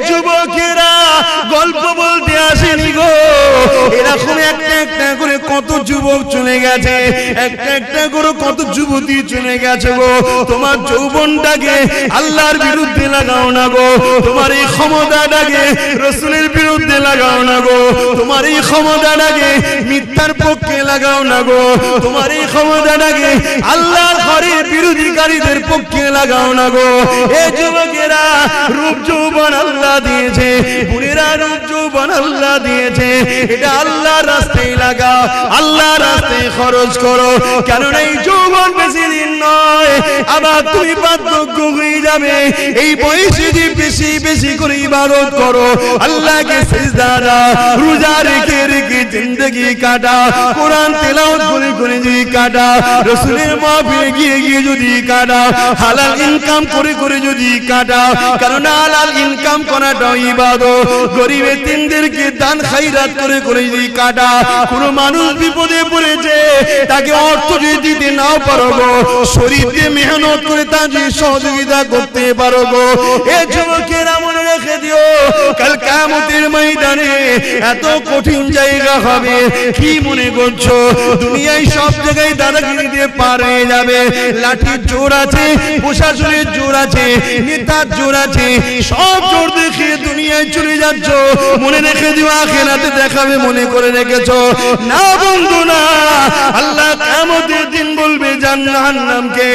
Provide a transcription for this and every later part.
যুবকেরা গল্প বলতে আসেনি গো, এরকম একটা একটা করে কত যুবক চলে গেছে, একটা একটা করে কত যুবতী চলে গেছে গো। তোমার যৌবনটাকে আল্লাহর বিরুদ্ধে লাগাও না গো, তোমার এই ক্ষমতাটাকে রাসূলের বিরুদ্ধে লাগাও না গো, তোমার এই ক্ষমতাটাকে মিথ্যার পক্ষে লাগাও না গো, তোমার এই ক্ষমতাটাকে আল্লাহর ঘরের বিরোধীকারীদের পক্ষে লাগাও না গো। এ যুবকেরা রূপ যৌবন আল্লাহ দিয়েছে, বুড়িরা রূপ যৌবন আল্লাহ দিয়েছে, এটা আল্লাহর রাস্তায় লাগাও, আল্লাহর রাস্তায় খরচ করো, কেননা এই যৌবন বেশি দিন নয়, আবার তুমি বার্ধক্য হয়ে যাবে। এই বয়সে যে বেশি বেশি করে ইবাদত করো, আল্লাহকে সিজদা দাও, রোজা রেখে রেখে জিন্দেগি কাটা, কোরআন তেলাওয়াত করে করে যদি কাটা, রাসূলের মাহফিলে গিয়ে গিয়ে যদি কাটা, হালাল ইনকাম করে করে যদি কাটা, কারণ হালাল ইনকাম করাটা ইবাদত। গরিব এতিমদেরকে দান খায়রাত করে করে যদি কাটা, কোন মানুষ বিপদে পড়েছে তাকে অর্থ যদি দিতে নাও পারো গো, শরীর দিয়ে মেহনত করে তার যদি সহযোগিতা করতে পারো গো। এ যুবকেরা মনে রেখে দিও, কাল কিয়ামতের ময়দানে এত কঠিন জায়গা হবে। কি মনে করছো দুনিয়ায় সব জায়গায় দাদাগিরি দিয়ে পার হয়ে যাবে? লাঠির জোর আছে, প্রশাসনের জোর আছে, নেতার জোর আছে, সব জোর দেখে দুনিয়ায় চলে যাচ্ছ। মনে রেখে দিও আখিরাতে দেখাবে মনে করে রেখেছো না বন্ধু না। আল্লাহ কিয়ামতের দিন বলবে জাহান্নামকে,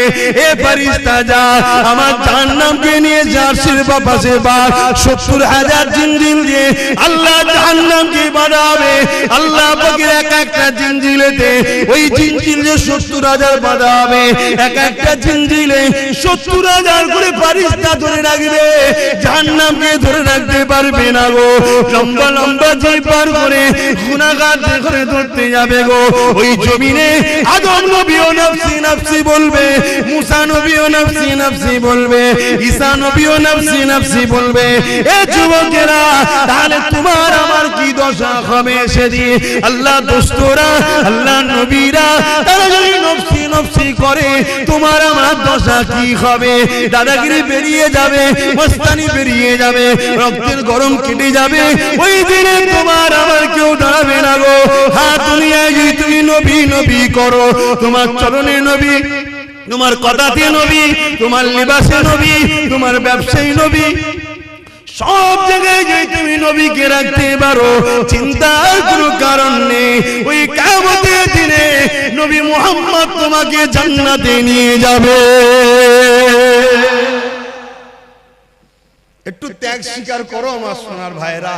এ ফেরেশতা যা আমার জাহান্নামকে নিয়ে জার্সির পাশে বা ৭০,০০০ জিনজিল দিয়ে আল্লাহ জাহান্নামকে বাঁধাবে। আল্লাহ পাকের এক একটা জিনজিলেতে ওই জিনজিলে ৭০,০০০ বাঁধা হবে, এক একটা জিনজিলে ৭০,০০০ করে ফেরেশতা ধরে রাখবে, জাহান্নামকে ধরে রাখতে পারবে না গো। লম্বা লম্বা যে পার করে গুনাহগার করে ধরতে যাবে গো। ওই জমিনে আদম নবীও নফসি নফসি বলবে, মুসা নবীও নফসি নফসি বলবে, ঈসা নবীও নফসি নফসি বলবে। এ যুবকেরা তাহলে তোমার আমার কি দশা হবে সেদিন? আল্লাহ দোস্তরা, আল্লাহ নবীরা তারা যদি নফসি নফসি করে, তোমার আমার দশা কি হবে? দাদাগিরি বেরিয়ে যাবে, মস্তানি বেরিয়ে যাবে, রক্তের গরম কেটে যাবে। ওই দিনে তোমার আমার কেউ দাঁড়াবে না গো। হ্যাঁ, দুনিয়ায় যদি তুমি নবী নবী করো, তোমার চরণে নবী, তোমার কথাতে নবী, তোমার লিবাসে নবী, তোমার ব্যবসায়ী নবী, সব জায়গায় যদি তুমি নবীকে রাখতে পারো, চিন্তার কোনো কারণ নেই। ওই কিয়ামতের দিনে নবী মুহাম্মদ তোমাকে জান্নাতে নিয়ে যাবে। একটু ত্যাগ স্বীকার করো আমার সোনার ভাইরা,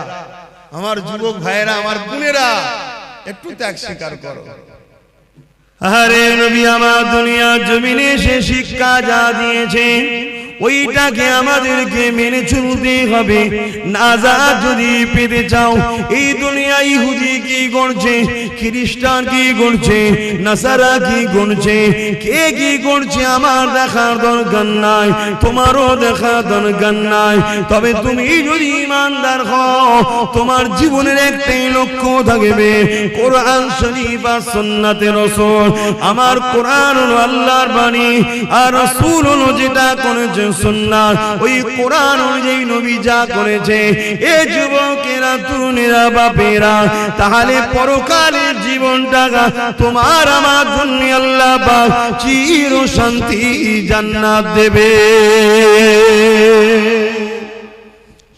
আমার যুবক ভাইরা, আমার বোনেরা, একটু ত্যাগ স্বীকার করো। আরে নবী আমার দুনিয়ার জমিনে সে শিক্ষা যা দিয়েছে ওইটাকে আমাদেরকে মেনে চলতে হবে। নাজাত যদি পেতে চাও, এই দুনিয়া ইহুদি কি করছে, খ্রিস্টান কি করছে, নাসারা কি করছে, কে কি করছে আমার দেখার দরকার নাই, তোমারও দেখার দরকার নাই। তবে তুমি যদি ইমানদার হও, তোমার জীবনের একটাই লক্ষ্য থাকবে, কোরআন শরীফ আর সুন্নাতে রাসূল। আমার কোরআন হলো আল্লাহর বাণী, আর রাসূল হলো যেটা করেছে সুন্নাত। ওই কোরআন অনুযায়ী নবী যা করেছে। এ যুবকেরা, তরুণেরা, বাপেরা, তাহলে পরকালের জীবনটা তোমার আমার জন্য আল্লাহ পাক চির শান্তি জান্নাত দেবে।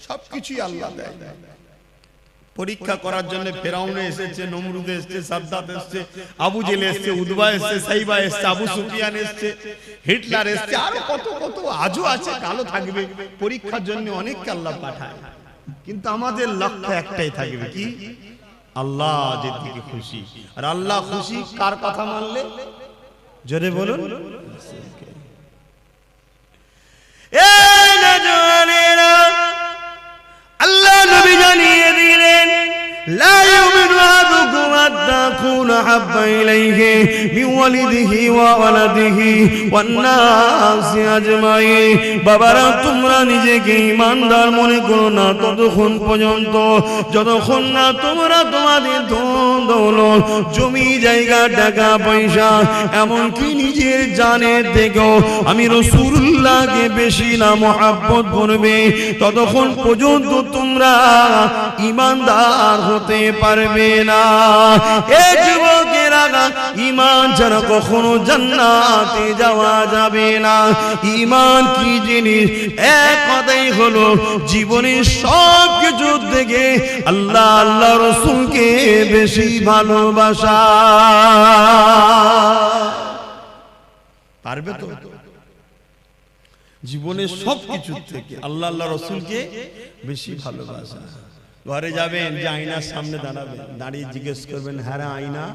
সবকিছুই আল্লাহ দেয়। পরীক্ষা করার জন্য ফেরাউন এসেছে, নমরুদ এসেছে, সাদ্দাত এসেছে, আবু জেল এসেছে, উদবা এসেছে, সাইবা এসেছে, আবু সুফিয়ান এসেছে, হিটলার এসেছে, আর কত কত আজও আছে, কালো থাকবে। পরীক্ষার জন্য অনেককে আল্লাহ পাঠায়, কিন্তু আমাদের লক্ষ্য একটাই থাকবে, কি? আল্লাহ যেদিকে খুশি। আর আল্লাহ খুশি কার কথা মানলে? জোরে বলুন। এই নওজওয়ানেরা, আল্লাহ নবী জানিয়ে দিলেন, লা ইউমিনু আহাদুকুম হাত্তা আকুনা আহাব্বা ইলাইহি মিন ওয়ালিদিহি ওয়া ওয়ালাদিহি ওয়ান নাসি আজমাইন। বাবারা, তোমরা নিজেকে ঈমানদার মনে করো না ততক্ষণ পর্যন্ত যতক্ষণ না তোমরা তোমাদের ধন দৌলত, জমি জায়গা, টাকা পয়সা, এমনকি নিজের জানের থেকেও আমি রাসূলুল্লাহকে বেশি না মহব্বত করবে, ততক্ষণ পর্যন্ত তোমরা ঈমানদার হতে পারবে না। এই যুবকেরা, ঈমান ছাড়া কখনো জান্নাতে যাওয়া যাবে না। ঈমান কি জিনিস? এক কথাই হলো জীবনের সব কিছু থেকে আল্লাহ আল্লাহ রাসূলকে বেশি ভালোবাসা। পারবে তো? জীবনের সব কিছু থেকে আল্লাহ আল্লাহ রাসূলকে বেশি ভালোবাসা। ঘরে যাবেন, যে আয়নার সামনে দাঁড়াবেন, দাঁড়িয়ে জিজ্ঞেস করবেন, হ্যাঁ আয়না,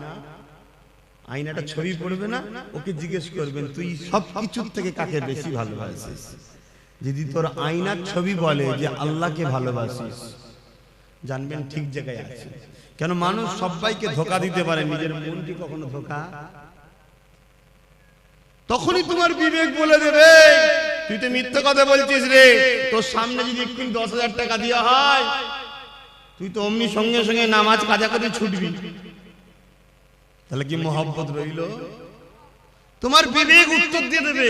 আয়নাটা ছবি পড়বে না, ওকে জিজ্ঞেস করবেন তুই সব কিছুর থেকে কাকে বেশি ভালোবাসিস? যদি তোর আয়নার ছবি বলে যে আল্লাহকে ভালোবাসিস, জানবেন ঠিক জায়গায় আছে। কেন? মানুষ সবাইকে ধোঁকা দিতে পারে, নিজের মনকে কখনো ধোঁকা। তখনই তোমার বিবেক বলে দেবে তুই তো মিথ্যা কথা বলছিস রে। তোর সামনে যদি একটু 10,000 টাকা দেওয়া হয়, তুই তো অমনি সঙ্গে সঙ্গে নামাজ কাজা করে ছুটবি। তাহলে কি মহব্বত রইল? তোমার বিবেক উত্তর দিয়ে দেবে।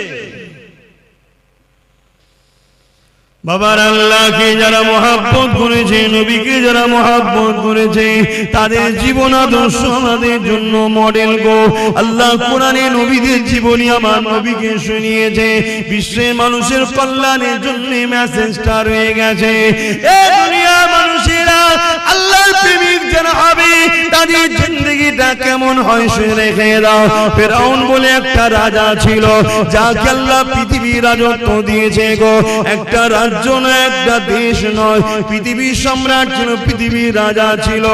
বাবার, আল্লাহকে যারা মহব্বত করেছে, নবীকে যারা মহব্বত করেছে, তাদের জীবন আদর্শ আমাদের জন্য মডেল গো। আল্লাহ কোরআনে নবীদের জীবনী আমার নবীকে শুনিয়েছে, বিশ্বের মানুষের কল্যাণের জন্য মেসেজটা রয়ে গেছে। এই দুনিয়ার মানুষেরা আল্লাহর প্রেমিক যারা হবে, তাদের জিন্দেগিটা কেমন হয় সে রেখে দাও। ফেরাউন বলে একটা রাজা ছিল, যাকে আল্লাহ পৃথিবীর রাজত্ব দিয়েছে গো। একটা রাজ্য নয়, একটা দেশ নয়, পৃথিবীর সম্রাট ছিল, পৃথিবীর রাজা ছিল।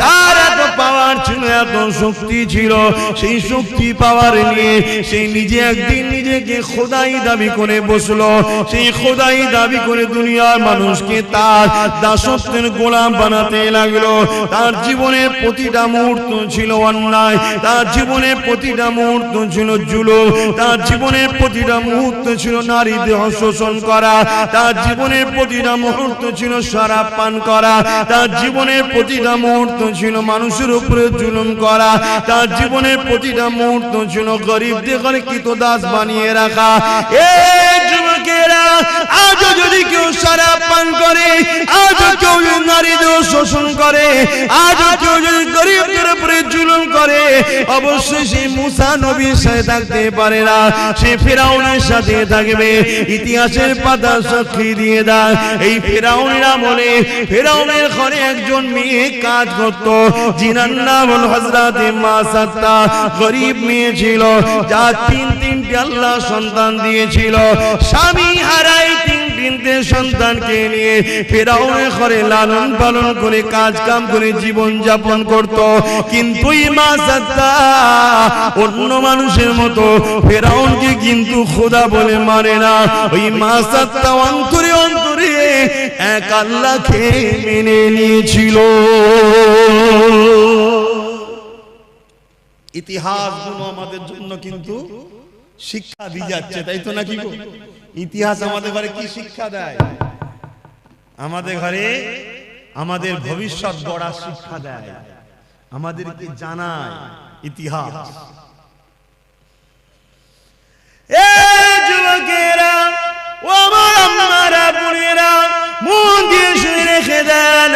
তার এত পাওয়ার ছিল, এত শক্তি ছিল। সেই শক্তি পাওয়ার নিয়ে সেই নিজে একদিন নিজেকে খোদাই দাবি করে বসলো। সেই খোদাই দাবি করে দুনিয়ার মানুষকে তার দাসত্বের গোলাম বানাতে লাগলো। তার জীবনের প্রতিটা মুহূর্ত ছিল অন্যায়, তার জীবনের প্রতিটা মুহূর্ত ছিল জুলুম, তার জীবনের প্রতিটা মুহূর্ত ছিল নারী দেহ শোষণ করা, তার জীবনের প্রতিটা মুহূর্ত ছিল শরাব পান করা, তার জীবনের প্রতিটা মুহূর্ত ছিল মানুষের উপরে জুলুম করা, তার জীবনের প্রতিটা মুহূর্ত ছিল গরিবদের ঘরে কৃতদাস বানিয়ে রাখা। এই যুবকেরা, আজও যদি কেউ শরাব পান করে, আজও কেউ যদি নারী দেহ শোষণ করে, আজও কেউ যদি গরিবদের উপরে জুলুম করে, অবশ্যই সে মুসা নবীর সাথে থাকতে পারে না, সে ফেরাউনের সাথে থাকবে। ইতিহাসের পাতা সাক্ষী দিয়ে দেয়, এই ফেরাউনের আমলে ফেরাউনের ঘরে একজন মেয়ে কাজ করত, যিনার নাম হল হযরতে মাসাত্তা। গরিব মেয়ে ছিল, যা তিনটে আল্লাহ সন্তান দিয়েছিল। স্বামী হারাই তিনটে সন্তানকে নিয়ে ফেরাউনের ঘরে লালন পালন করে কাজ কাম করে জীবন যাপন করত। কিন্তু এই মাসাত্তা অন্য মানুষের মতো ফেরাউনকে কিন্তু খোদা বলে মানে না। ওই মাসাত্তা অন্তরে অন্তরে এক আল্লাহকে মেনে নিয়েছিল। ইতিহাসগুলো আমাদের জন্য কিন্তু শিক্ষা দিয়ে যাচ্ছে, তাই তো নাকি? ইতিহাস আমাদের ঘরে কি শিক্ষা দেয়? আমাদের ঘরে আমাদের ভবিষ্যৎ গড়ার শিক্ষা দেয়, আমাদেরকে জানায় ইতিহাস। এই যুবকেরা, ও আমার আম্মারা, বোনেরা, মন দিয়ে শুনে রেখে দেন,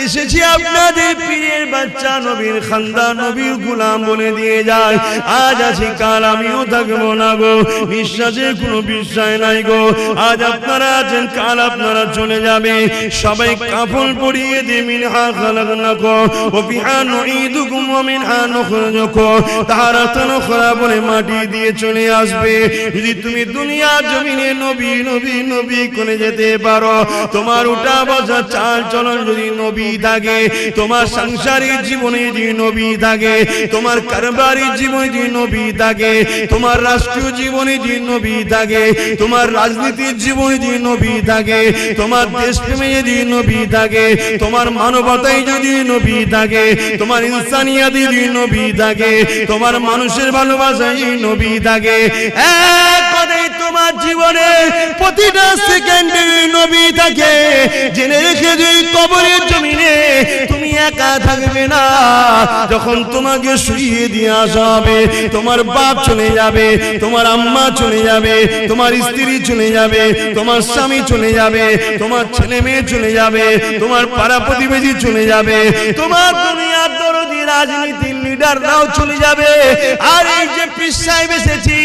এসেছি আপনাদের পীরের বাচ্চা, নবীর খানদান, নবীর গোলাম বলে দিয়ে যায়। আজ আছি, কাল আমিও থাকবো না গো, বিশ্বাসের কোনো বিষয় নাই গো। আজ আপনারা আছেন, কাল আপনারা চলে যাবে। সবাই কাফন পরিয়ে দিয়ে মিনহা খালাকনাকুম ওয়া ফিহা নুঈদুকুম ওয়া মিনহা নুখরিজুকুম তারাতান উখরা বলে মাটি দিয়ে চলে আসবে। যদি তুমি দুনিয়ার জমিনে নবী নবী নবী করে যেতে পারো, তোমার উঠা বসা চাল চলন যদি নবী নবী থাকে, তোমার সাংসারিক জীবনে যদি নবী থাকে, তোমার কারবারিক জীবনে যদি নবী থাকে, তোমার রাষ্ট্রীয় জীবনে যদি নবী থাকে, তোমার রাজনীতির জীবনে যদি নবী থাকে, তোমার দেশপ্রেমে যদি নবী থাকে, তোমার মানবতায় যদি নবী থাকে, তোমার ইনসানিয়াতে যদি নবী থাকে, তোমার মানুষের ভালোবাসায় যদি নবী থাকে, এক কথায় তোমার জীবনে প্রতিটা সেকেন্ডে নবী থাকে, জেনে রেখে যে কবরের জমিনে তুমি একা থাকবে না। যখন তোমাকে শুইয়ে দিয়ে আসা হবে, তোমার বাপ চলে যাবে, তোমার আম্মা চলে যাবে, তোমার স্ত্রী চলে যাবে, তোমার স্বামী চলে যাবে, তোমার ছেলে মেয়ে চলে যাবে, তোমার পাড়া প্রতিবেশী চলে যাবে, তোমার দুনিয়ার দরদি রাজনীতির লিডাররাও চলে যাবে। আর এই যে পীর সাহেব এসেছি,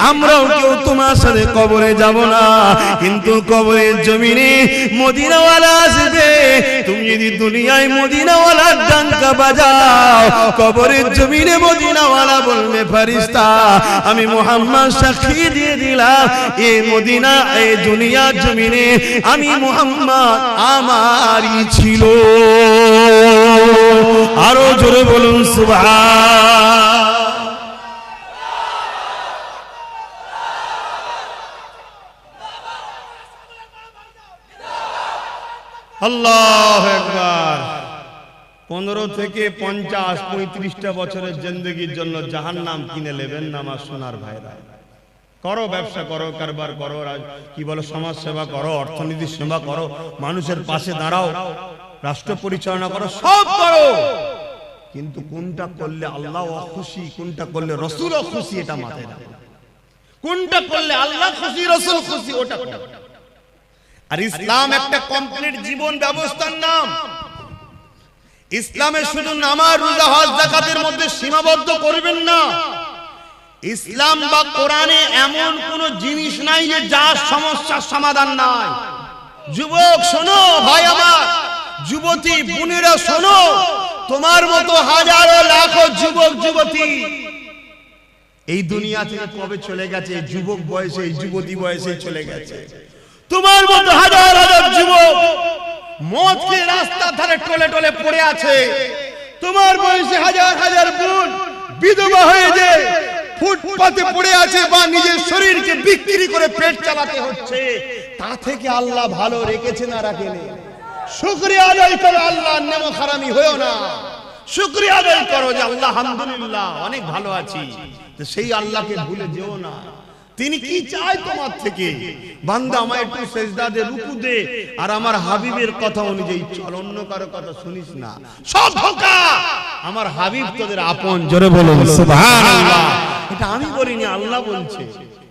আমরাও কেউ তোমার সাথে কবরে যাব না, কিন্তু কবরের জমিনে মদিনাওয়ালা আসবে। তুমি যদি দুনিয়ায় মদিনাওয়ালার ডাঙ্কা বাজাও, কবরের জমিনে মদিনাওয়ালা বলবে ফেরেশতা আমি মুহাম্মদ সাক্ষী দিয়ে দিলাম, এই মদিনা এই দুনিয়ার জমিনে আমি মুহাম্মদ আমারই ছিল। আরো জোরে বলুন সুবহান। আল্লাহু আকবার। 15 থেকে 50 35টা বছরের জিন্দেগির জন্য জাহান্নাম কিনে নেবেন না আমার সোনার ভাইরা। করো, ব্যবসা করো, কারবার করো, কি বলো, সমাজ সেবা করো, অর্থনীতির সেবা করো, মানুষের পাশে দাঁড়াও, রাষ্ট্র পরিচালনা করো, সব করো, কিন্তু কোনটা করলে আল্লাহ খুশি, কোনটা করলে রাসূল খুশি, এটা মাথায় রাখো। কোনটা করলে আল্লাহ খুশি, রাসূল খুশি, ওটা করো। আর ইসলাম একটা কমপ্লিট জীবন ব্যবস্থার নাম। ইসলামে শুধু নামাজ, রোজা, হজ, যাকাতের মধ্যে সীমাবদ্ধ করবেন না। ইসলাম বা কোরআনে এমন কোন জিনিস নাই যে যার সমস্যার সমাধান নাই। যুবক শোনো, ভাই আমার, যুবতী বোনেরা শোনো, তোমার মতো হাজারো লাখো যুবক যুবতী এই দুনিয়া থেকে কবে চলে গেছে, যুবক বয়সে, এই যুবতী বয়সে চলে গেছে। তোমার মতো হাজার হাজার যুবক মদ খেয়ে রাস্তার ধারে টলে টলে পড়ে আছে। তোমার বয়সে হাজার হাজার বোন বিধবা হয়ে যায়, ফুটপাতে পড়ে আছে, বা নিজের শরীরকে বিক্রি করে পেট চালাতে হচ্ছে। তা থেকে আল্লাহ ভালো রেখেছে না রাখেনি? শুকরিয়া আদায় করো, আল্লাহর নেমত হারামি হয়ো না। শুকরিয়া আদায় করো যে আল্লাহ আলহামদুলিল্লাহ অনেক ভালো আছি। তো সেই আল্লাহকে ভুলে যেও না। তিনি কি চায় তোমার থেকে? বান্দা আমায় একটু সেজদা দে, রুকু দে, আর আমার হাবিবের কথা অনুযায়ী চল, অন্য কারো কথা শুনিস না, সব ধোঁকা। আমার হাবিব তোদের আপন। জোরে বলুন সুবহানাল্লাহ। এটা আমি বলিনি, আল্লাহ বলছে।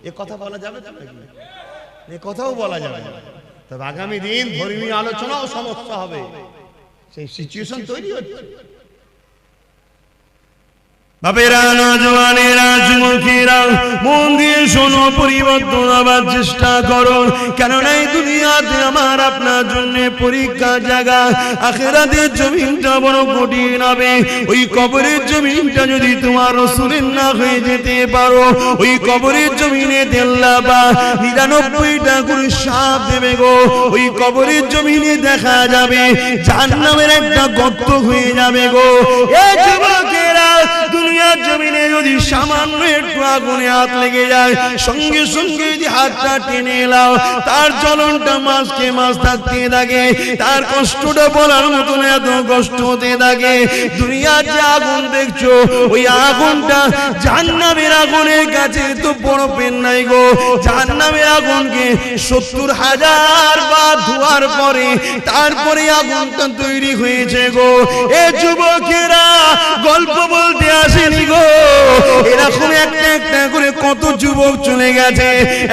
এ কথা বলা যাবে তো নাকি? এ কথাও বলা যাবে না। তবে আগামী দিন ধর্মীয় আলোচনাও সমস্যা হবে, সেই সিচুয়েশন তৈরি হচ্ছে। বাপেরা, নওজওয়ানেরা, যুবকেরা, মন দিয়ে শোনো, পরিবর্তন আবার চেষ্টা করো। কেননা এই দুনিয়াতে আমার আপনার জন্য পরীক্ষার জায়গা। আখিরাতের জমিনটা বড় কঠিন হবে। ওই কবরের জমিনটা যদি তোমার রাসূলের না হয়ে যেতে পারো, ওই কবরের জমিনে আল্লাহ বা 99টা করে সাপ দেবে গো। ওই কবরের জমিনে দেখা যাবে জাহান্নামের একটা গর্ত হয়ে যাবে গো। এই যুবকেরা, দুনিয়ার জমিনে যদি সামান্য একটু আগুনে হাত লেগে যায়, সঙ্গে সঙ্গে যদি হাতটা টেনে এলাও, তার জ্বলনটা মাসকে মাস থাকতে থাকে, তার কষ্টটা বলার মতন এত কষ্ট হতে থাকে। দুনিয়ার যে আগুন দেখছো, ওই আগুনটা জাহান্নামের আগুনের কাছে তো বড় পেন নাই গো। জাহান্নামের আগুনকে 70,000 বার ধোয়ার পরে তারপরে আগুনটা তৈরি হয়েছে গো। এ যুবকেরা, গল্প বলতে আসেনি গো। এরকম একটা একটা করে কত যুবক চলে গেছে,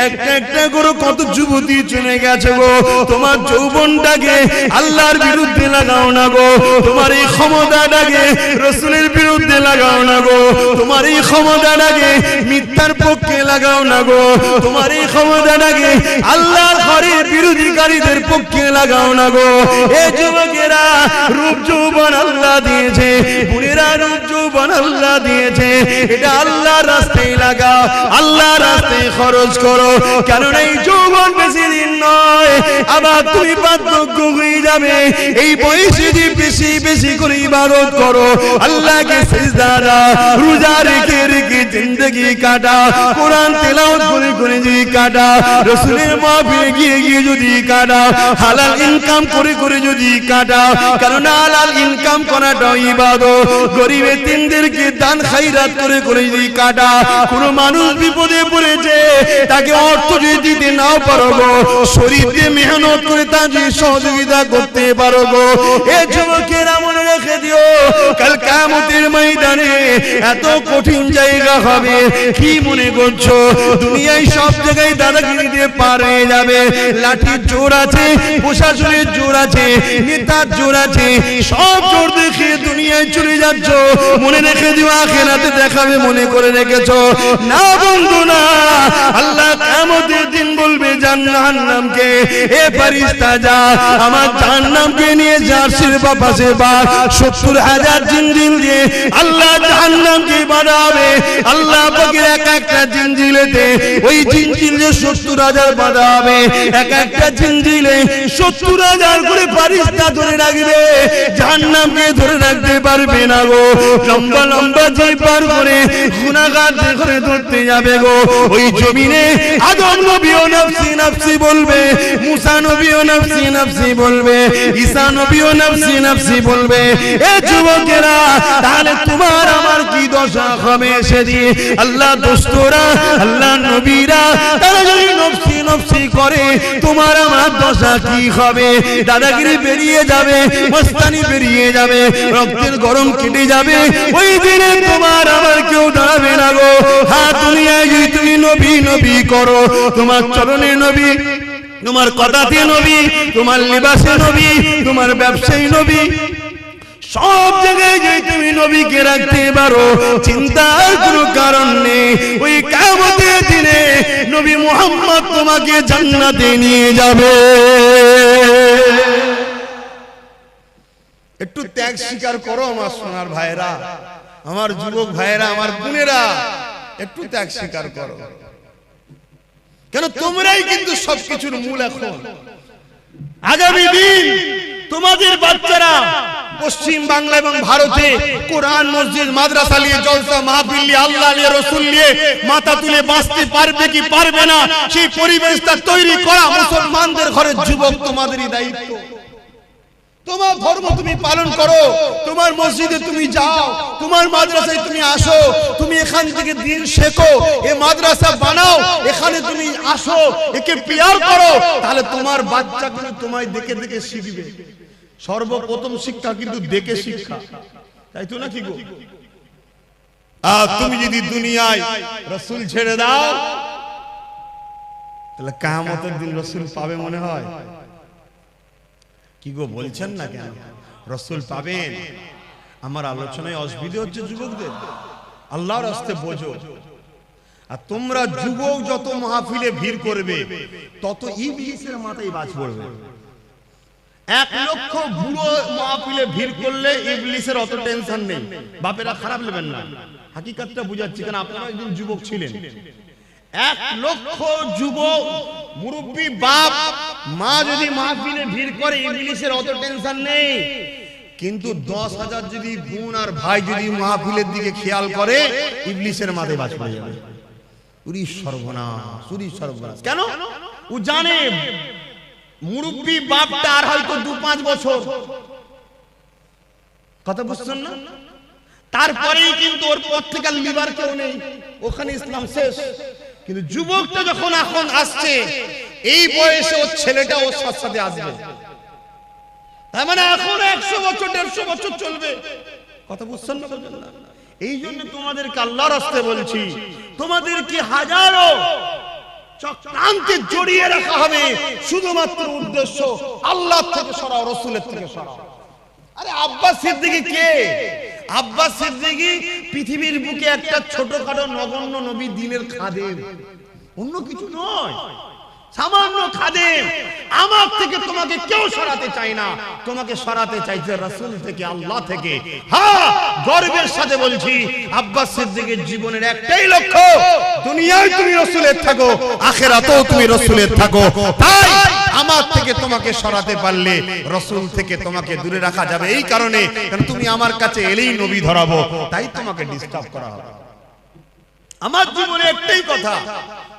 একটা একটা করে কত যুবতী চলে গেছে গো। তোমার যৌবনটাকে আল্লাহর বিরুদ্ধে লাগাও না গো। তোমার এই ক্ষমতাটাকে রাসূলের বিরুদ্ধে লাগাও না গো। তোমার এই ক্ষমতাটাকে মিথ্যার পক্ষে লাগাও না গো। তোমার এই ক্ষমতাটাকে আল্লাহর ঘরের বিরোধীকারীদের পক্ষে লাগাও না গো। এ যুবকেরা, রূপ যৌবন আল্লাহ দিয়েছে, বুড়েরা যৌবন আল্লাহ দিয়েছে, এটা আল্লাহর রাস্তায় লাগাও, আল্লাহর রাস্তায় খরচ করো, কারণ এই যৌবন বেশি দিন নয়, আবার তুমি বার্ধক্য হয়ে যাবে। এই বয়সে যদি বেশি বেশি করে ইবাদত করো, আল্লাহকে সিজদা দাও, রোজা রেখে রেখে জিন্দেগি কাটা, কোরআন তেলাওয়াত করে করে যদি কাটা, রাসূলের মাহফিলে গিয়ে গিয়ে যদি কাটা, হালাল ইনকাম করে করে যদি কাটা, কারণ হালাল ইনকাম করাটাও ইবাদত। গরিব এতিমদেরকে দান খায়রাত করে করে যদি কাটা, কোন মানুষ বিপদে পড়েছে তাকে অর্থ যদি দিতে নাও পারো গো, শরীর দিয়ে মেহনত করে তা যদি সহযোগিতা করতে পারো গো, এ যুবকেরা মনে রেখে দিও, কাল কিয়ামতের ময়দানে এত কঠিন জায়গা হবে। কি মনে করছো দুনিয়ায় সব জায়গায় দাদাগিরি দিয়ে পার হয়ে যাবে? লাঠির জোর আছে, প্রশাসনের জোর আছে, নেতার জোর আছে, সব জোর দেখে দুনিয়ায় চলে যাচ্ছ, মনে রেখে দিও আখিরাতে দেখাবে মনে করে রেখেছো না বন্ধু না। আল্লাহ কিয়ামতের দিন বলবে জাহান্নামকে, এ ফেরেশতা যা আমার জাহান্নামকে নিয়ে যা, সিরবা পাশে বা 70,000 জিনজিল দিয়ে আল্লাহ জাহান্নামকে বাঁধাবে। আল্লাহ পাকের এক একটা জিনজিলেতে ওই জিনজিলে 70,000 বাঁধা হবে, এক একটা জিনজিলে 70,000 করে ফেরেশতা ধরে রাখবে, জাহান্নামকে ধরে রাখতে পারবে না গো। লম্বা লম্বা জয় পার করে গুনাহগার করে ধরতে যাবে গো। ওই জমিনে আদম নবীও নফসি নফসি বলবে, মুসা নবীও নফসি নফসি বলবে, ঈসা নবীও নফসি নফসি বলবে। এ যুবকেরা, তাহলে তোমার আমার কি দশা হবে সেদিন? আল্লাহ দোস্তরা, আল্লাহ নবীরা তারা যদি নফসি নফসি করে, তোমার আমার দশা কি হবে? দাদাগিরি বেরিয়ে যাবে, মস্তানি বেরিয়ে যাবে, রক্তের গরম কেটে যাবে। ওই দিনে তোমার আমার কেউ দাঁড়াবে না গো। হ্যাঁ, দুনিয়ায় যদি তুমি নবী নবী করো, তোমার চরণে নবী, তোমার কথাতে নবী, তোমার লিবাসে নবী, তোমার ব্যবসায়ী নবী, সব জায়গায় যে তুমি নবীকে রাখতে পারো, চিন্তার কোনো কারণ নেই। ওই কিয়ামতের দিনে নবী মুহাম্মদ তোমাকে জান্নাতে নিয়ে যাবে। একটু ত্যাগ স্বীকার করো আমার সোনার ভাইরা, আমার যুবক ভাইরা, আমার বোনেরা, একটু ত্যাগ স্বীকার করো। কেন তোমরাই কিন্তু সবকিছুর মূল। এখন আগামী দিন তোমাদের বাচ্চারা পশ্চিম বাংলা এবং ভারতে কোরআন, মসজিদ, মাদ্রাসা নিয়ে জলসা মাহফিল নিয়ে, আল্লাহ নিয়ে, রাসূল নিয়ে মাথা তুলে বাঁচতে পারবে কি পারবে না, সেই পরিবেশটা তৈরি করা মুসলমানদের ঘরের যুবক তোমাদেরই দায়িত্ব। তোমার ধর্ম তুমি পালন করো, তোমার মসজিদে তুমি যাও, তোমার মাদ্রাসায় তুমি আসো, তুমি এখান থেকে দিন শেখো, এই মাদ্রাসা বানাও, এখানে তুমি আসো, একে পিয়ার করো, তাহলে তোমার বাচ্চা কিন্তু তোমায় দেখে দেখে শিখবে। সর্বপ্রথম শিক্ষা কিন্তু দেখে শিক্ষা, তাই তো নাকি গো? আর তুমি যদি দুনিয়ায় রাসূল ছেড়ে দাও, তাহলে কিয়ামতের দিন রাসূল পাবে মনে হয়? কি গো বলছেন না কেন? রাসূল পাবেন। আমার আলোচনায় অসুবিধা হচ্ছে যুবকদের? আল্লাহর রাস্তায় বোঝো। আর তোমরা যুবক যত মাহফিলে ভিড় করবে, তত ইবলিসের মাথায় বাজ পড়বে। 1 লক্ষ বুড়ো মাহফিলে ভিড় করলে ইবলিসের অত টেনশন নেই। বাপেরা খারাপ নেবেন না, হাকিকতটা বুঝাচ্ছি, কারণ আপনারা একদিন যুবক ছিলেন। 1 লক্ষ যুবক মুরব্বী বাপ মা যদি মাহফিলে ভিড় করে, ইবলিসের অত টেনশন নেই। কিন্তু 10,000 যদি বোন আর ভাই যদি মাহফিলের দিকে খেয়াল করে, ইবলিসের মাথায় বাজ পড়ে যাবে। উরি সর্বনাশ, উরি সর্বনাশ। কেন? ও জানে মুরব্বী বাপটা আর হয়তো 2-5 বছর, কথা বুঝছেন না? তারপরেই কিন্তু ওর পর থেকে লিবার কেউ নেই, ওখানে ইসলাম শেষ। কিন্তু যুবকটা যখন এখন আসছে, এই বয়সে ওর ছেলেটা ওর সাথে আসবে, তার মানে এখন 100 বছর 150 বছর চলবে, কথা বুঝছেন না? এই জন্য তোমাদেরকে আল্লাহর রাস্তায় বলছি, তোমাদেরকে হাজারো চক্রান্তে জড়িয়ে রাখা হবে, শুধুমাত্র উদ্দেশ্য আল্লাহ থেকে সরাও, রাসূলের থেকে সরাও। আরে আব্বাস সিদ্দিকী কে? আব্বাস সিদ্দিকী পৃথিবীর বুকে একটা ছোটখাটো নগণ্য নবী, দ্বীনের খাদেম, অন্য কিছু নয়। সামান্য খাদেম, আমার থেকে তোমাকে কেউ সরাতে চায় না, তোমাকে সরাতে চাইছে রাসূল থেকে, আল্লাহ থেকে। হ্যাঁ, গর্বের সাথে বলছি, আব্বাস সিদ্দিকের জীবনের একটাই লক্ষ্য, দুনিয়ায় তুমি রাসূলের থাকো, আখিরাতেও তুমি রাসূলের থাকো। তাই আমার থেকে তোমাকে সরাতে পারলে রাসূল থেকে তোমাকে দূরে রাখা যাবে, এই কারণে কারণ তুমি আমার কাছে এলেই নবী ধরাবো, তাই তোমাকে ডিস্টার্ব করা হবে। আমার জীবনে একটাই কথা,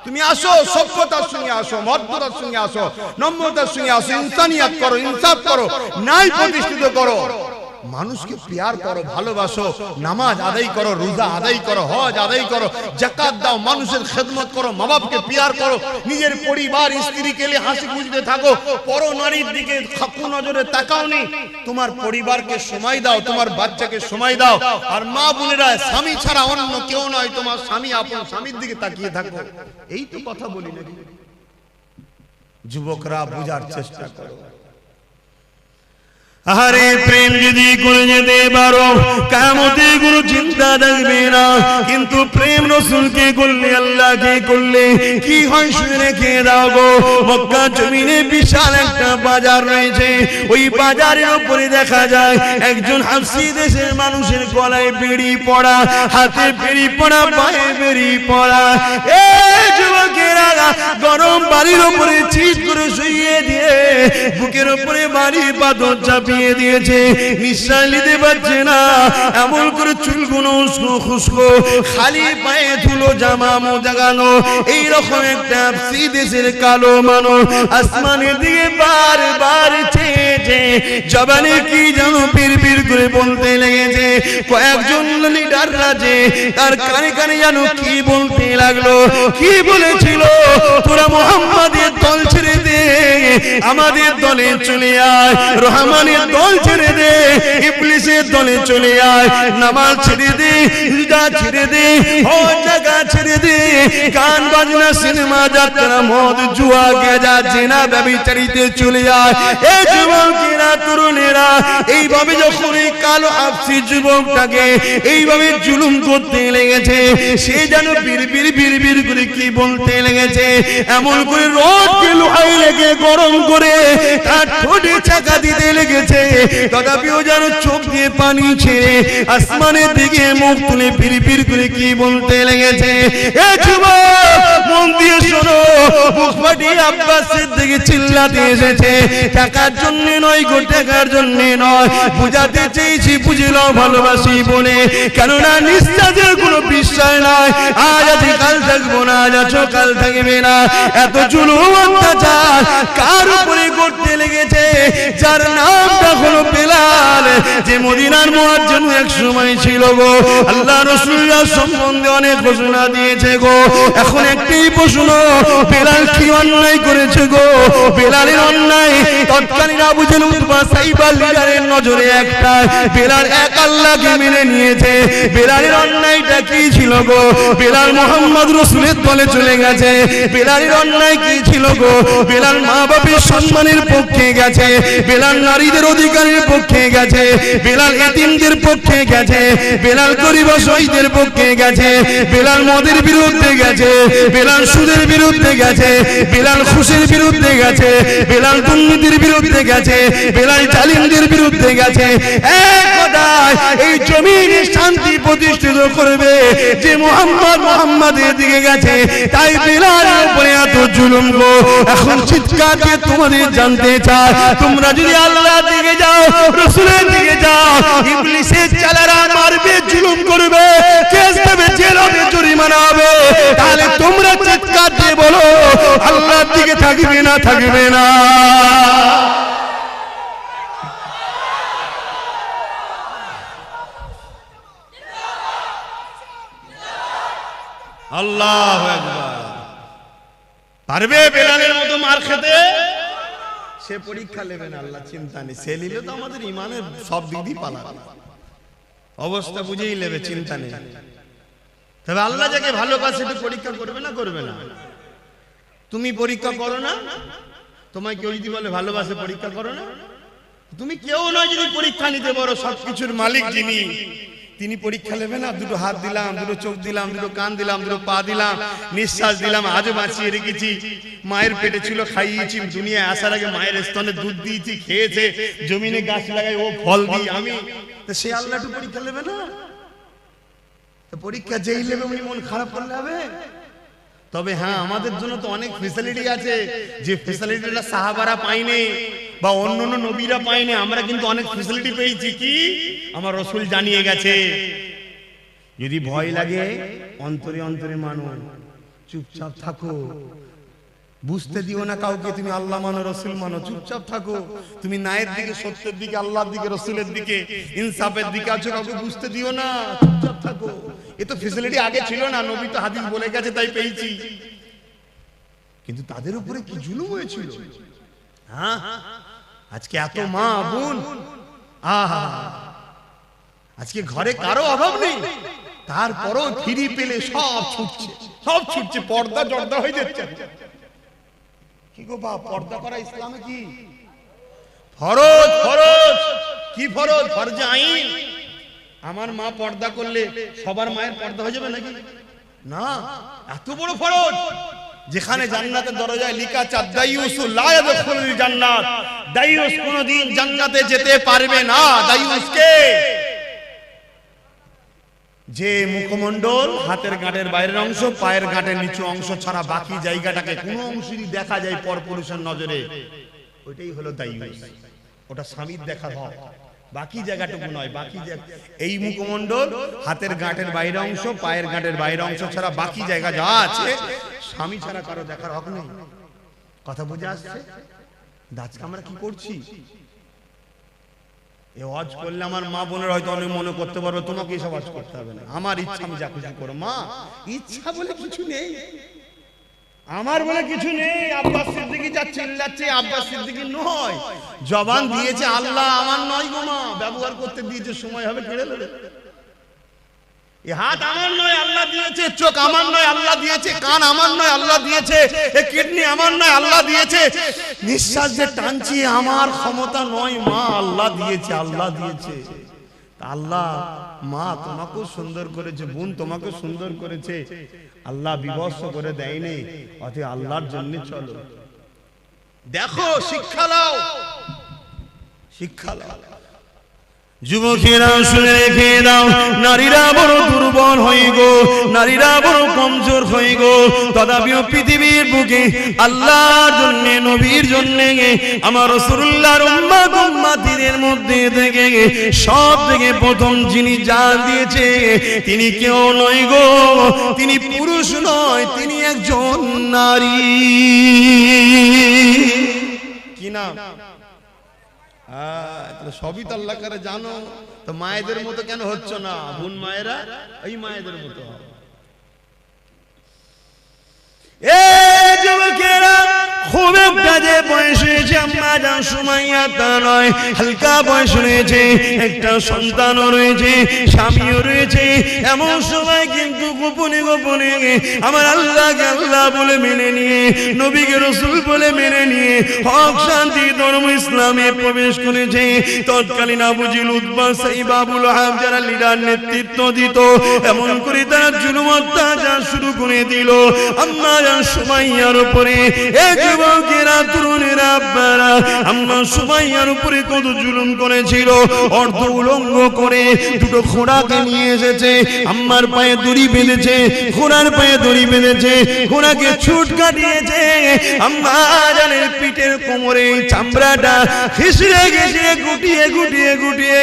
তুমি আসো, সভ্যতার সঙ্গে আসো, মর্যাদার সঙ্গে আসো, নম্রতার সঙ্গে আসো, ইনসানিয়াত করো, ইনসাফ করো, ন্যায় প্রতিষ্ঠিত করো, মানুষকে প্যার করো, ভালোবাসো, নামাজ আদায় করো, রোজা আদায় করো, হজ আদায় করো, যাকাত দাও, মানুষের খেদমত করো, মা বাপকে প্যার করো, নিজের পরিবার স্ত্রীকে নিয়ে হাসি খুশিতে থাকো, পর নারীর দিকে খাকু নজরে তাকাওনি, তোমার পরিবারকে সময় দাও, তোমার বাচ্চাকে সময় দাও। আর মা বোনেরা, স্বামী ছাড়া অন্য কেউ নয়, তোমার স্বামী আপন স্বামীর দিকে তাকিয়ে থাকো। এই তো কথা বলি নাকি? যুবকরা বোঝার চেষ্টা করো। আরে প্রেম যদি করে যেতে পারো, কিয়ামতে কোনো চিন্তা থাকবে না। কিন্তু প্রেম রাসূলকে করলে, আল্লাহকে করলে কি হয় শুনে রেখে দাও গো। মক্কা জমিনে বিশাল একটা বাজার রয়েছে, ওই বাজারের উপরে দেখা যায় একজন হাবশী দেশের মানুষের গলায় বেড়ি পড়া, হাতে বেড়ি পড়া, পায়ে বেড়ি পড়া। এই যুবকেরা গরম বালির উপরে চিৎ করে শুইয়ে দিয়ে বুকের উপরে বাড়ি পাথর চাপিয়ে দিয়েছে, নিঃশ্বাস নিতে পারছে না, এমন করে চুলগুলো উস্কো খুস্কো, খালি পায়ে ধুলো জামা মোজাগানো, এইরকম একটা হাবশী দেশের কালো মানুষ আসমানের দিকে বারবার চেয়েছে, জবানে কি যেন পিরপির করে বলতে লেগেছে। কয়েকজন লিডার রাজে তার কানে কানে যেন কি বলতে লাগলো, কি বলেছিল, তোরা মুহাম্মাদের দল ছেড়ে দে, আমাদের দলে চলে আয়, রহমানের দল ছেড়ে দে, ইবলিসের দলে চলে আয়, নামাজ ছেড়ে দে, রোজা ছেড়ে দে, হজ জাকাত ছেড়ে দে, গান বাজনা, সিনেমা, যাত্রা, মদ, জুয়া, গেজা, জেনা, ব্যভিচারিতে চলে আয়। এই যুবকেরা, তরুণেরা এইভাবে যখন এই কালো হাবশী যুবকটাকে এইভাবে জুলুম করতে লেগেছে, সে যেন বিড়বিড় বিড়বিড় করে কি বলতে লেগেছে, এমন করে রোদকে লোহায় লেগে গরম করে তার ঠোঁটে চাকা দিতে লেগেছে, তথাপিও যেন চোখ দিয়ে পানি ছেড়ে আসমানের দিকে মুখ তুলে বিড়বিড় করে কি বলতে লেগেছে। এ যুবক, মন দিয়ে শোনো, বুক ফাটিয়ে আব্বাস সিদ্দিক চিল্লাতে এসেছে, টাকার জন্য নয় গো, টাকার জন্য নয়, বুঝাতে চেয়েছি বুঝে নাও ভালোবাসি বলে, কেননা নিঃশ্বাসের কোনো বিশ্বাস নাই, আজ আছি কাল থাকবো না, আজ আছো কাল থাকবে না। এত জুলুম অত্যাচার কার উপরে করতে লেগেছে, যার নামটা হলো বেলাল, যে মদিনার মুয়াজ্জিন এক সময় ছিল গো। আল্লাহ রাসূলের সম্বন্ধে অনেক ঘোষণা দিয়েছে গো। এখন একটাই প্রশ্ন, বেলাল কি অন্যায় করেছে গো? বেলালের অন্যায় তৎকালীন আবু জেহেল, উতবা, সাইবা লিডারের নজরে একটা, বেলাল এক আল্লাহকে মেনে নিয়েছে। বেলালের অন্যায়টা কি ছিল গো? বেলাল মুহাম্মদ রাসূলের দলে চলে গেছে। বেলালের অন্যায় কি ছিল গো? বেলাল মা বাপের সম্মানের পক্ষে গেছে, বেলাল নারীদের অধিকারের পক্ষে গেছে, বেলাল এতিমদের পক্ষে গেছে, বেলাল গরিব অসহায়দের পক্ষে গেছে, বেলাল মদের বিরুদ্ধে গেছে, বেলাল সুদের বিরুদ্ধে গেছে, বেলাল ঘুষের বিরুদ্ধে গেছে, বেলাল দুর্নীতির বিরুদ্ধে গেছে, বেলাল জালিমদের বিরুদ্ধে গেছে। এক কথায় এই জমিনে শান্তি প্রতিষ্ঠিত করবে যে মুহাম্মাদের দিকে গেছে, তাই বেলালের উপরে এত জুলুম গো। এখন চিৎকার দিয়ে তোমাদের জানতে চাই, তোমরা যদি আল্লাহর দিকে যাও, রাসূলের দিকে যাও, ইবলিসের চালারা মারবে, জুলুম করবে, কেস দেবে, জেল হবে, জরিমানা হবে, তাহলে তোমরা চিৎকার দিয়ে বলো আল্লাহর দিকে থাকবে না, থাকবে না? আল্লাহু আকবার। পারবে বেলালের মতো মার খেতে? সে পরীক্ষা নেবে না, আল্লাহ চিন্তা নেই, সে নিলে তো আমাদের ইমানের সব দিক দিয়ে পালাবে, অবস্থা বুঝেই নেবে, চিন্তা নেই। তবে আল্লাহ যাকে ভালোবাসে একটু পরীক্ষা করবে না, করবে না? তুমি পরীক্ষা করো না? তোমায় কেউ যদি বলে ভালোবাসে, পরীক্ষা করো না? তুমি কেউ নয় যদি পরীক্ষা নিতে পারো, সবকিছুর মালিক যিনি, তিনি পরীক্ষা নেবে না, দুটো হাত দিলাম, দুটো চোখ দিলাম, দুটো কান দিলাম, দুটো পা দিলাম, নিঃশ্বাস দিলাম, আজও বাঁচিয়ে রেখেছি। মায়ের পেটে ছিল, খাইয়েছি, দুনিয়ায় আসার আগে মায়ের স্তনে দুধ দিয়েছি, খেয়েছে, জমিনে গাছ লাগাই ও ফল দিই আমি, তো সে আল্লাহ একটু পরীক্ষা নেবে না? পরীক্ষা যেই নেবে উনি মন খারাপ করলে হবে? তবে হ্যাঁ, আমাদের জন্য তো অনেক ফেসিলিটি আছে, যে ফেসিলিটিটা সাহাবারা পায়নি বা অন্যান্য নবীরা পায়নি, আমরা কিন্তু অনেক ফেসিলিটি পেয়েছি। কি? আমার রাসূল জানিয়ে গেছে। যদি ভয় লাগে অন্তরে অন্তরে মানো, চুপচাপ থাকো, বুঝতে দিও না কাউকে তুমি আল্লাহ মানো, রাসূল মানো, চুপচাপ থাকো। তুমি ন্যায়ের দিকে, সত্যের দিকে, আল্লাহর দিকে, রাসূলের দিকে, ইনসাফের দিকে আছো, কাউকে বুঝতে দিও না, চুপচাপ থাকো। এ তো ফেসিলিটি আগে ছিল না, নবী তো হাদিস বলে গেছে তাই পেয়েছি। কিন্তু তাদের উপরে কি জুলুম হয়েছিল! হ্যাঁ, আজকে এত মা বোন, আহা, আজকে ঘরে কারো অভাব নেই, তারপরও ফিরি পেলে সব ছুটছে, সব ছুটছে, পর্দা জর্দা হয়ে যাচ্ছে। কি গো বাপ, পর্দা করা ইসলামে কি ফরজ? ফরজ কি ফরজ? ফরজে আইন। আমার মা পর্দা করলে সবার মায়ের পর্দা হয়ে যাবে নাকি? না, এত বড় ফরজ, যেখানে জান্নাতের দরজায় লেখা আছে দাইয়ুসু লা ইয়াদখুলুল জান্নাত, দাইয়ুস কোনদিন জান্নাতে যেতে পারবে না। দাইয়ুস কে? যে মুখমণ্ডল, হাতের গাঁটের বাইরের অংশ, পায়ের গাঁটের নিচু অংশ ছাড়া বাকি জায়গাটাকে কোন অংশই দেখা যায় পরপুরুষের নজরে, ওইটাই হলো দাইয়ুস। ওটা স্বামীর দেখা হয়, বাকি জায়গাটুকু নয়। বাকি এই মুখমণ্ডল, হাতের গাঁটের বাইরের অংশ, পায়ের গাঁটের বাইরের অংশ ছাড়া বাকি জায়গা যা আছে স্বামী ছাড়া কারো দেখার হক নেই। কথা বুঝে আসছে? আজকে আমরা কি করছি? এই ওয়াজ করলে আমার মা বোনের হয়তো অনেক মনে করতে পারবে তোমাকে এসব ওয়াজ করতে হবে না, আমার ইচ্ছা আমি যা খুশি করো। মা, ইচ্ছা বলে কিছু নেই, আমার বলে কিছু নেই। আব্বাস সিদ্দিকী যা চিল্লাচ্ছে, আব্বাস সিদ্দিকী নয়, জবান দিয়েছে আল্লাহ, আমার নয় গো মা, ব্যবহার করতে দিয়েছে, সময় হবে কেড়ে নেবে। এই হাত আমার নয়, আল্লাহ দিয়েছে। চোখ আমার নয়, আল্লাহ দিয়েছে। কান আমার নয়, আল্লাহ দিয়েছে। এই কিডনি আমার নয়, আল্লাহ দিয়েছে। নিঃশ্বাস যে টানছি আমার ক্ষমতা নয়, মা আল্লাহ দিয়েছে, আল্লাহ দিয়েছে। আল্লাহ, মা তোমাকেও সুন্দর করেছে, বোন তোমাকেও সুন্দর করেছে, আল্লাহ বিভৎস করে দেয়নি। অতএব আল্লাহর জন্য চলো, দেখো, শিক্ষা নাও, শিক্ষা নাও। যুবকেরা শুনে রেখে দাও, নারীরা বড় দুর্বল হয়ে গো, নারীরা বড় কমজোর হয়ে গো, তথাপিও পৃথিবীর বুকে আল্লাহর জন্য, নবীর জন্য, আমার রাসূলুল্লাহর উম্মত উম্মতিদের মধ্যে থেকে সব থেকে প্রথম যিনি জান দিয়েছে, তিনি কেউ নয় গো, তিনি পুরুষ নয়, তিনি একজন নারী। কি নাম? সবই তো আল্লাহ করে জানো, তো মায়েদের মতো কেন হচ্ছ না? বোন মায়েরা এই মায়েদের মতো। যুবকেরা, খুব একটা যে বয়স হয়েছে আম্মা জান সুমাইয়া তা নয়, হালকা বয়স রয়েছে, একটা সন্তানও রয়েছে, স্বামীও রয়েছে, এমন সময় কিন্তু গোপনে গোপনে আমার আল্লাহকে আল্লাহ বলে মেনে নিয়ে, নবীকে রাসূল বলে মেনে নিয়ে হক শান্তি ধর্ম ইসলামে প্রবেশ করেছে। তৎকালীন আবু জিল, উতবা, সাইবা, আবু লাহাব যারা লিডার নেতৃত্ব দিত, এমন করে তারা জুলুম অত্যাচার শুরু করে দিল আম্মা জান সুমাইয়ার উপরে। যুবকেরা, তরুণেরা, আব্বারা, আম্মা সুমাইয়ার উপরে কত জুলুম করেছিল। অর্ধ উলঙ্গ করে দুটো ঘোড়াকে নিয়ে এসেছে, আম্মার পায়ে দড়ি বেঁধেছে, ঘোড়ার পায়ে দড়ি বেঁধেছে, ঘোড়াকে ছুট কাটিয়েছে। আম্মা জানের পিঠের কোমরে চামড়াটা খিসড়ে গেছে, গুটিয়ে গুটিয়ে গুটিয়ে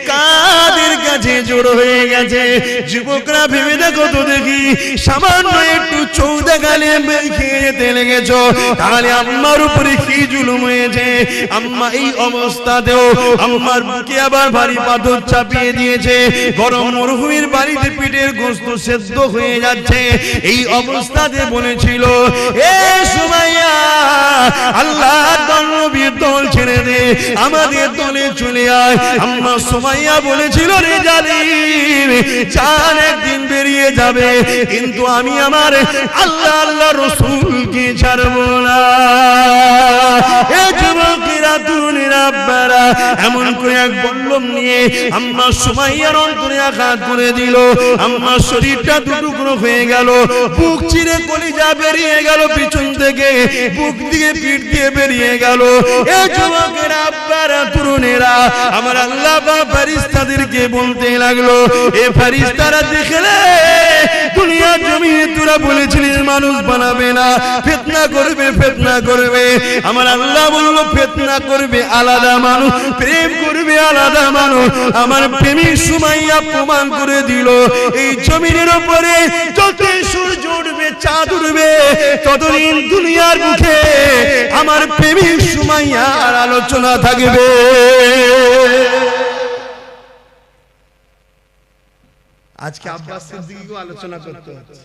কাদের কাছে জড়ো হয়ে গেছে। যুবকরা ভেবে দেখো তো দেখি, সামান্য একটু চৌদা গালে খেয়ে যেতে লেগেছ, তাহলে আম্মার উপরে কি জুলুম হয়েছে। আম্মা এই অবস্থাতেও আম্মার বুকে আবার ভারী পাথর চাপিয়ে দিয়েছে, গরম মরুভূমির বাড়িতে পিঠের গোশত সেদ্ধ হয়ে যাচ্ছে। এই অবস্থাতে বলেছিল, এ সুমাইয়া, আল্লাহর নবীর দল ছেড়ে দে, আমাদের দলে চলে আয়। আম্মা সুমাইয়া বলেছিল, রে জালিম, জান একদিন বেরিয়ে যাবে, কিন্তু আমি আমার আল্লাহ আল্লাহ রাসূলকে ছাড়বো না। এ যুবকেরা, তরুণেরা আব্বারা এমন করে এক বল্লম নিয়ে আম্মা সুমাইয়ার অন্তরে আঘাত করে দিল। আম্মার শরীরটা দুটুকরো হয়ে গেল, বুক চিরে কলিজা বেরিয়ে গেল, পিছন থেকে বুক দিয়ে পিঠ দিয়ে বেরিয়ে গেল। এ যুবকেরা আব্বারা তরুণেরা আমার আল্লাহ বা ফেরেশতাদেরকে বলতে লাগলো, এ ফেরেশতারা দেখলে দুনিয়ার জমিনে তোরা বলেছিলিস মানুষ বানাবে না, ফিতনা করবে ফিতনা করবে। আমার আল্লাহ বলল ফিতনা করবে আলাদা মানুষ, প্রেম করবে আলাদা মানুষ। আমার প্রেমিক সুমাইয়া প্রমাণ করে দিল এই জমিনের উপরে যত সূর্য উঠবে চাঁদ উঠবে ততদিন দুনিয়ার মুখে আমার প্রেমিক সুমাইয়ার আলোচনা থাকবে। আজকে আব্বাস সিদ্দিকীকে আলোচনা করতে হচ্ছে,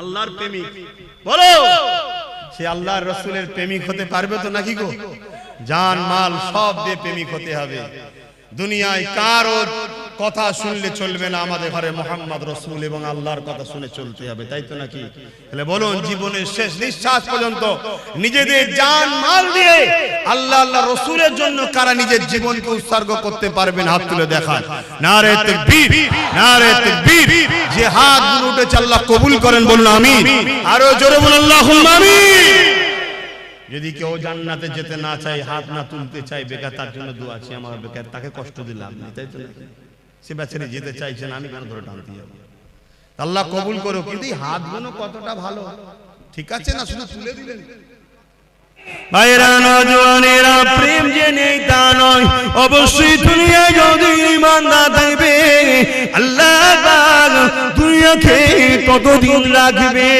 আল্লাহর প্রেমিক। বলো সে আল্লাহর রাসূলের প্রেমিক হতে পারবে তো নাকি গো? জান মাল সব দিয়ে প্রেমিক হতে হবে। দুনিয়ায় কারো কথা শুনলে চলবে না, আমাদের ঘরে মুহাম্মদ রাসূল এবং আল্লাহর কথা শুনে চলতে হবে, তাই তো নাকি? তাহলে বলুন জীবনের শেষ নিঃশ্বাস পর্যন্ত নিজেদের জান মাল দিয়ে আল্লাহ আল্লাহ রাসূলের জন্য কারা নিজের জীবনকে উৎসর্গ করতে পারবেন? হাত তুলে দেখান। নারে তাকবীর, নারে তাকবীর। যে হাতগুলো উঠেছে আল্লাহ কবুল করেন, বলুন আমিন। আরো জোরে বলুন আল্লাহুম্মা আমিন। যদি কেউ জান্নাতে যেতে না চায়, হাত না তুলতে চায়, বেকার তার জন্য দোয়া আছে। আমার বেকার তাকে কষ্ট দিলাম না, তাই তো? সে বেচারি যেতে চাইছে না, আমি কেন ধরে টানতে যাবো? আল্লাহ কবুল করো। কিন্তু এই হাতগুলো কতটা ভালো, ঠিক আছে না? শুধু তুলে দিলেন। ভাইরা নওজওয়ানেরা, প্রেম যে নেই তা নয়, অবশ্যই দুনিয়ায় যদি ঈমান না থাকবে আল্লাহ পাক দুনিয়াকে কতদিন রাখবে?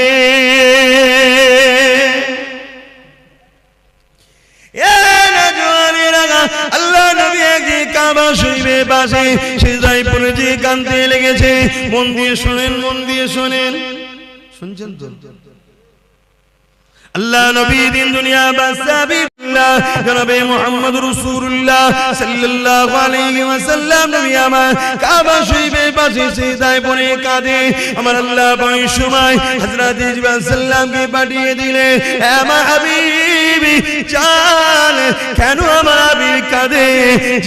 আল্লাহ নবী একদিন কাবা শরীফের পাশে সিজদায় পড়ে যে কাঁদতে লেগেছে। মন দিয়ে শুনেন, মন দিয়ে শোনেন, শুনছেন তো? আল্লাহ নবী দিন দুনিয়া বাসাবিল্লাহ জনাবে মুহাম্মদ রাসূলুল্লাহ সাল্লাল্লাহু আলাইহি ওয়াসাল্লাম নবী আমার কাবা শরীফের পাশে সিজদায় পড়ে কাঁদে। আমার আল্লাহ ওই সময় হযরত জিবরাইল সাল্লামকে পাঠিয়ে দিলেন, আমার হাবিবি চাল কেন আমার হাবিব কাঁদে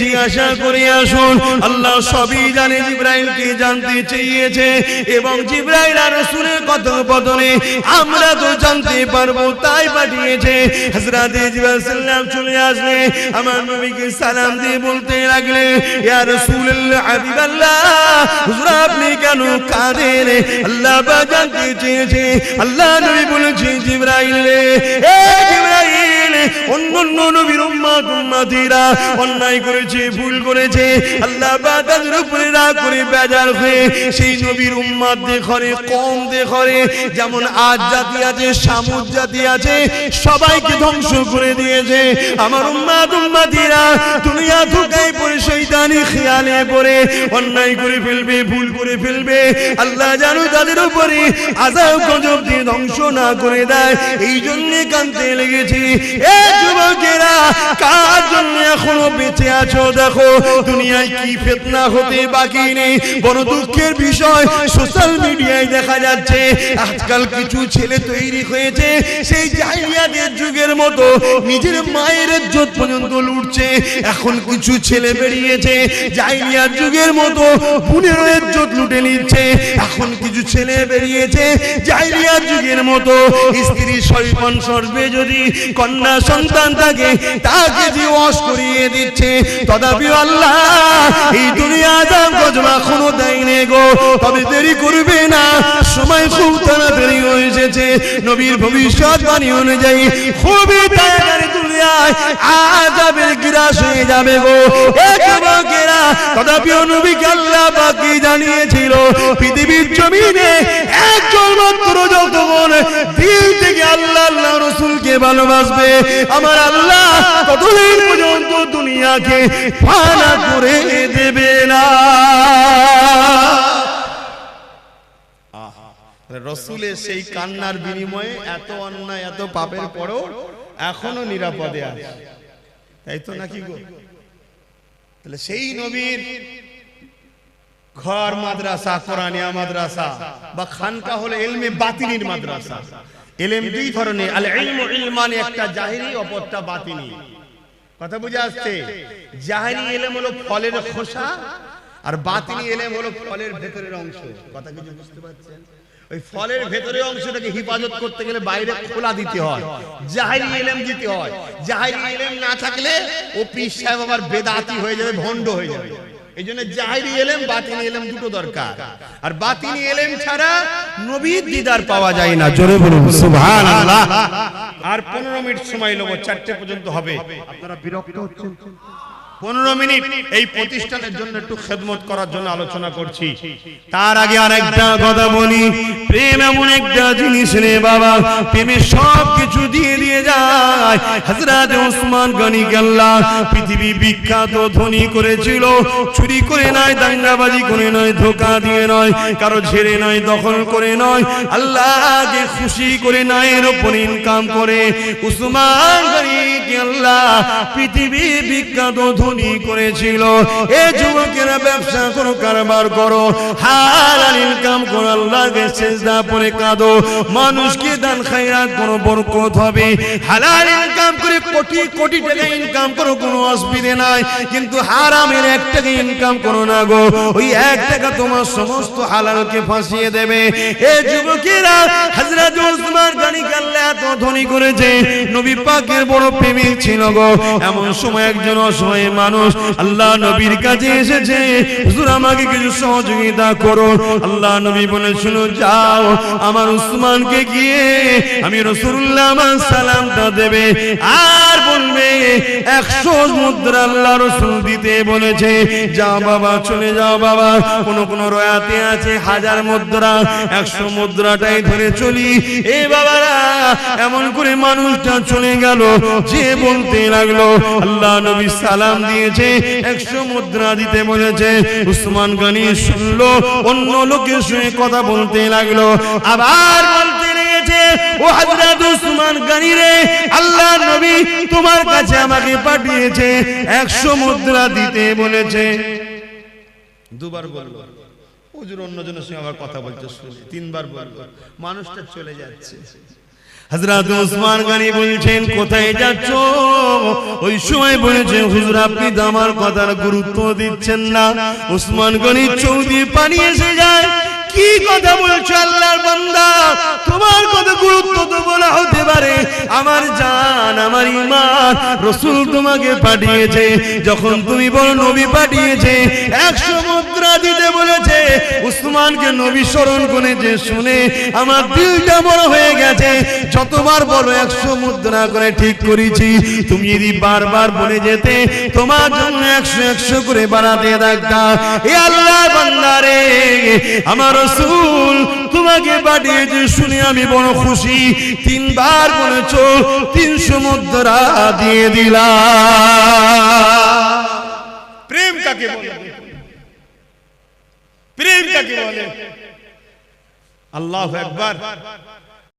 জিজ্ঞাসা করে আসুন। আল্লাহ সবই জানে, জিবরাইলকে জানতে চেয়েছে এবং জিবরাইল আর রাসূলের কথোপকথনে আমরা তো জানতে পারবো, তাই পাঠিয়েছে। হযরত জিবরাইল সাল্লাম চলে আসলে আমার নবীকে সালাম দিয়ে বলতে লাগলেন, ইয়া রাসূলুল্লাহ হাবিবাল্লাহ, হুজুর আপনি কেন কাঁদেন? আল্লাহ পাক জানতে চেয়েছে। আল্লাহ নবী বলেছে, জিবরাইল রে, এ জিবরাইল, অন্যান্য নবীর উম্মতিরা অন্যায় করেছে, ভুল করেছে, আল্লাহ পাক তাদের উপরে রাগ করে বেজার হয়ে সেই নবীর উম্মতদের ঘরে কম দেখরে, যেমন আজ জাতি আছে, সামুদ জাতি আছে, সবাইকে ধ্বংস করে দিয়েছে। আমার উম্মতিরা দুনিয়া ধোঁকায় পড়ে শয়তানি খেয়ালে পড়ে অন্যায় করে ফেলবে, ভুল করে ফেলবে। আল্লাহ জানো তাদের উপরে আযাব গজব দিয়ে ধ্বংস না করে দেয়, এই জন্য কাঁদতে লেগেছি। এ যুবকেরা, কার জন্য এখনো বেঁচে আছো? দেখো দুনিয়ায় কি ফিতনা হতে বাকি নেই। বড় দুঃখের বিষয়, সোশ্যাল মিডিয়ায় দেখা যাচ্ছে আজকাল কিছু ছেলে তৈরি হয়েছে সেই জাহিলিয়াতের যুগের মতো, নিজের মায়ের ইজ্জত পর্যন্ত লুটছে। এখন কিছু ছেলে বেরিয়েছে জাহিলিয়াত যুগের মতো বোনের ইজ্জত লুটে নিচ্ছে। এখন কিছু ছেলে বেরিয়েছে জাহিলিয়াত যুগের মতো স্ত্রী সৈপন সর্বে যদি কন্যা সন্তান থাকে তাকে দিওয়াস করিয়ে দিচ্ছে। তথাপি আল্লাহ এই দুনিয়া দাম গজব এখনো দেয়নি গো। তবে দেরি করবে না, সময় খুব তাড়াতাড়ি হয়ে এসেছে। নবীর ভবিষ্যৎবাণী অনুযায়ী খুবই তাড়াতাড়ি দুনিয়ায় আযাবের গ্রাস হয়ে যাবে গো। এক যুবকেরা, তথাপি নবীকে আল্লাহ পাক জানিয়েছিল পৃথিবীর জমিনে একজন মাত্র যতক্ষণ দিল থেকে আল্লাহ আল্লাহ রাসূলকে ভালোবাসবে, আমার আল্লাহ ততদিন পর্যন্ত দুনিয়াকে ফানা করে দেবে না। রাসূলের সেই কান্নার বিনিময়ে এত অন্যায়, এত পাপের পরেও এখনো নিরাপদে আছে, তাই তো নাকি গো? তাহলে সেই নবীর ঘর মাদ্রাসা, কোরআনিয়া মাদ্রাসা বা খানকা হলো ইলমে বাতিনির মাদ্রাসা। ইলম দুই ধরনের, আল ইলমু ইলমানি, একটা জাহিরি অপরটা বাতিনি। কথা বুঝে আসছে? জাহেরি ইলম হলো ফলের খোসা, আর বাতিনি ইলম হলো ফলের ভেতরের অংশ। কথা কিছু বুঝতে পারছেন? ওই ফলের ভেতরের অংশটাকে হিফাজত করতে গেলে বাইরে খোলা দিতে হয়, জাহেরি ইলম দিতে হয়। জাহেরি ইলম না থাকলে ও পীর সাহেব আবার বেদাতি হয়ে যাবে, ভণ্ড হয়ে যাবে। এই জন্য জাহেরি ইলম বাতিনি ইলম দুটো দরকার। আর বাতিনি ইলম ছাড়া নবীর দিদার পাওয়া যায় না। জোরে বলুন সুবহানাল্লাহ। আর 15 মিনিট সময় নেব, 4টে পর্যন্ত হবে। আপনারা বিরক্ত হচ্ছেন? 15 মিনিট এই প্রতিষ্ঠানের জন্য একটু খেদমত করার জন্য আলোচনা করছি। তার আগে আরেকটা কথা বলি, প্রেম এমন একটা জিনিস রে বাবা, প্রেমে সব কিছু দিয়ে দিয়ে যায়। হযরত ওসমান গনি আল্লাহ পৃথিবী বিখ্যাত ধনী করেছিল। চুরি করে নয়, দাঙ্গাবাজি করে নয়, ধোঁকা দিয়ে নয়, কারো ঝেড়ে নয়, দখল করে নয়, আল্লাহকে খুশি করে নায়ের উপর ইনকাম করে ওসমান গনি আল্লাহ পৃথিবী বিখ্যাত করেছিল। এই যুবকেরা ব্যবসা করো, কারবার করো, হালাল ইনকাম করো, আল্লাহকে সিজদা পড়ে কাঁদো, মানুষকে দান খায়রাত করো, বরকত হবে। হালাল ইনকাম করে কোটি কোটি টাকা ইনকাম করো, কোনো অসুবিধা নাই, কিন্তু হারামের 1 টাকা ইনকাম করো না গো, ওই 1 টাকা তোমার সমস্ত হালালকে ফাঁসিয়ে দেবে। এই যুবকেরা হযরত ওসমান গনি আল্লাহ এত ধনী করেছে, নবী পাকের বড় প্রেমিক ছিল গো। এমন সময় একজন অসহায় মানুষ আল্লাহ নবীর কাছে এসেছে, হুজুর আমাকে কিছু সহযোগিতা করুন। আল্লাহ নবী বলে, শুনো, যাও আমার উসমানকে গিয়ে আমি রাসূলুল্লাহ আমার সালামটা দেবে, আর বলবে 100 মুদ্রা আল্লাহ রাসূল দিতে বলেছে। যাও বাবা, চলে যাও বাবা। কোন রয়াতে আছে 1000 মুদ্রা, 100 মুদ্রাটাই ধরে চলি। এ বাবারা, এমন করে মানুষটা চলে গেল, যে বলতে লাগলো আল্লাহ নবী সালাম দিয়েছে, 100 মুদ্রা দিতে বলেছে। উসমান গনি শুনলো, অন্য লোকের সঙ্গে কথা বলতে লাগলো, আবার বলতে লেগেছে, ও হযরত উসমান গনি রে, আল্লাহ নবী তোমার কাছে আমাকে পাঠিয়েছে, 100 মুদ্রা দিতে বলেছে। দুবার বলল, হুজুর অন্যজনের সঙ্গে আবার কথা বলতে শুনে 3বার বলল, মানুষটা চলে যাচ্ছে। হযরত ওসমান গনি বলছেন, কোথায় যাচ্ছ? ওই সময় বলেছে, হুজুর আপনি তো আমার কথার গুরুত্ব দিচ্ছেন না। ওসমান গনি চৌদি পানি এসে যায়, কি কথা বলছো আল্লাহর বান্দা, তোমার কথা গুরুত্ব তো বলা হতে পারে, আমার জান, আমার ঈমান, রাসূল তোমাকে পাঠিয়েছে। যখন তুমি বলো নবী পাঠিয়েছে, 100 মুদ্রা দিতে বলেছে, উসমানকে নবী স্মরণ করেছে, শুনে আমার দিলটা বড় হয়ে গেছে। যতবার বলো 100 মুদ্রা করে ঠিক করেছি, তুমি যদি বারবার বলে যেতে, তোমার জন্য 100 করে বাড়াতে থাকতাম। এ আল্লাহর বান্দা রে, আমার রাসূল তোমাকে পাঠিয়েছে শুনে আমি বড় খুশি। 3বার বলেছো, 300 মুদ্রা দিয়ে দিলাম। প্রেম কাকে বলে? প্রেম কাকে বলে? আল্লাহু আকবার।